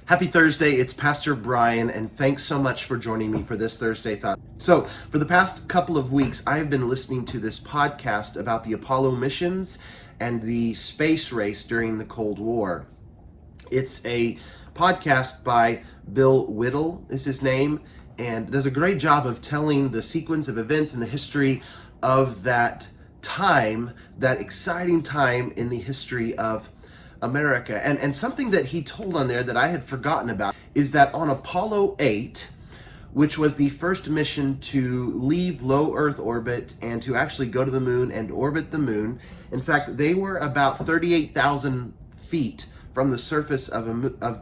Happy Thursday, it's Pastor Brian, and thanks so much for joining me for this Thursday Thought. So, for the past couple of weeks, I have been listening to this podcast about the Apollo missions and the space race during the Cold War. It's a podcast by Bill Whittle, is his name, and does a great job of telling the sequence of events and the history of that time, that exciting time in the history of America. And something that he told on there that I had forgotten about is that on Apollo 8, which was the first mission to leave low Earth orbit and to actually go to the moon and orbit the moon, in fact, they were about 38,000 feet from the surface of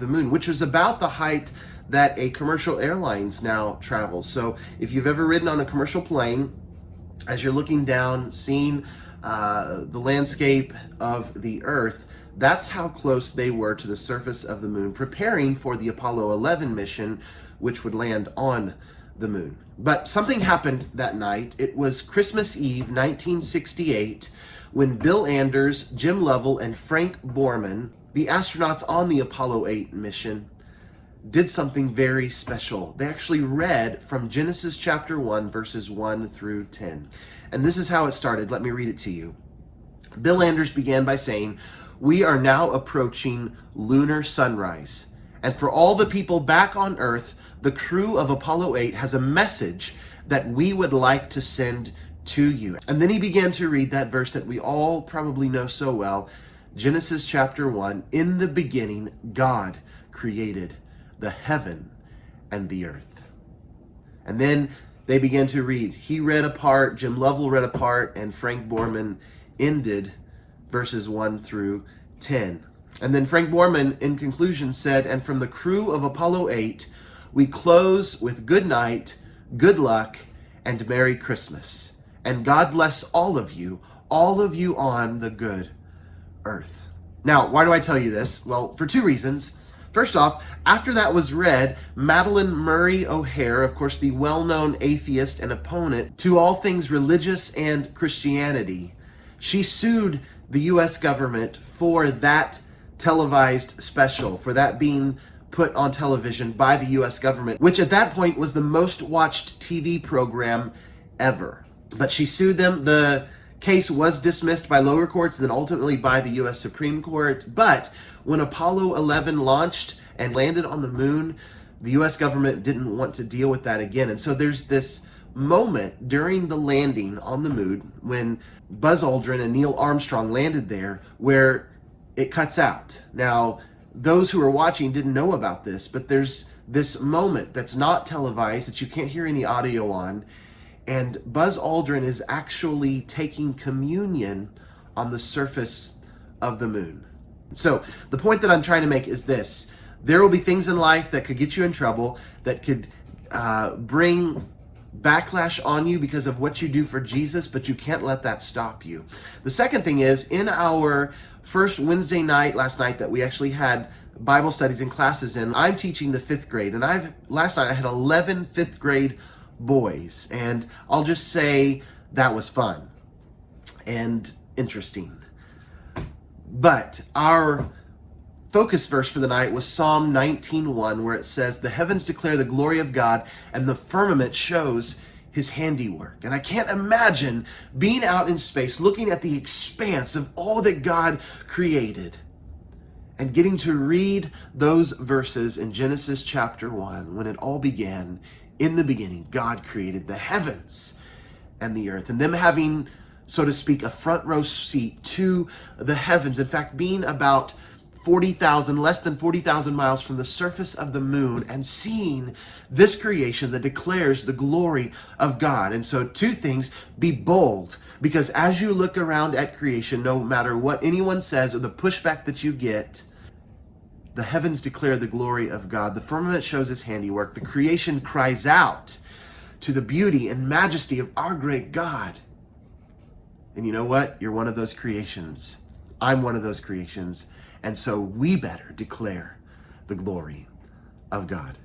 the moon, which was about the height that a commercial airlines now travel. So if you've ever ridden on a commercial plane, as you're looking down, seeing the landscape of the Earth, that's how close they were to the surface of the moon, preparing for the Apollo 11 mission, which would land on the moon. But something happened that night. It was Christmas Eve, 1968, when Bill Anders, Jim Lovell, and Frank Borman, the astronauts on the Apollo 8 mission, did something very special. They actually read from Genesis chapter 1, verses 1 through 10. And this is how it started. Let me read it to you. Bill Anders began by saying, "We are now approaching lunar sunrise. And for all the people back on Earth, the crew of Apollo 8 has a message that we would like to send to you." And then he began to read that verse that we all probably know so well, Genesis chapter 1, "In the beginning, God created the heaven and the earth." And then they began to read. He read a part, Jim Lovell read a part, and Frank Borman ended verses 1 through 10. And then Frank Borman, in conclusion, said, "And from the crew of Apollo 8, we close with good night, good luck, and Merry Christmas. And God bless all of you on the good earth." Now, why do I tell you this? Well, for two reasons. First off, after that was read, Madalyn Murray O'Hair, of course, the well-known atheist and opponent to all things religious and Christianity, she sued the U.S. government for that televised special, for that being put on television by the U.S. government, which at that point was the most watched TV program ever. But she sued them. The case was dismissed by lower courts and then ultimately by the U.S. Supreme Court. But when Apollo 11 launched and landed on the moon, the U.S. government didn't want to deal with that again. And so there's this moment during the landing on the moon when Buzz Aldrin and Neil Armstrong landed there where it cuts out. Now, those who are watching didn't know about this, but there's this moment that's not televised, that you can't hear any audio on, and Buzz Aldrin is actually taking communion on the surface of the moon. So the point that I'm trying to make is this: there will be things in life that could get you in trouble, that could bring backlash on you because of what you do for Jesus, but you can't let that stop you. The second thing is, in our first Wednesday night, last night, that we actually had Bible studies and classes in, I'm teaching the 5th grade, and last night I had 11 5th grade boys, and I'll just say that was fun and interesting. But our focus verse for the night was Psalm 19:1, where it says, "The heavens declare the glory of God, and the firmament shows his handiwork." And I can't imagine being out in space, looking at the expanse of all that God created, and getting to read those verses in Genesis chapter 1, when it all began. In the beginning, God created the heavens and the earth, and them having, so to speak, a front row seat to the heavens. In fact, being about less than 40,000 miles from the surface of the moon, and seeing this creation that declares the glory of God. And so two things: be bold, because as you look around at creation, no matter what anyone says or the pushback that you get, the heavens declare the glory of God. The firmament shows his handiwork. The creation cries out to the beauty and majesty of our great God. And you know what? You're one of those creations. I'm one of those creations. And so we better declare the glory of God.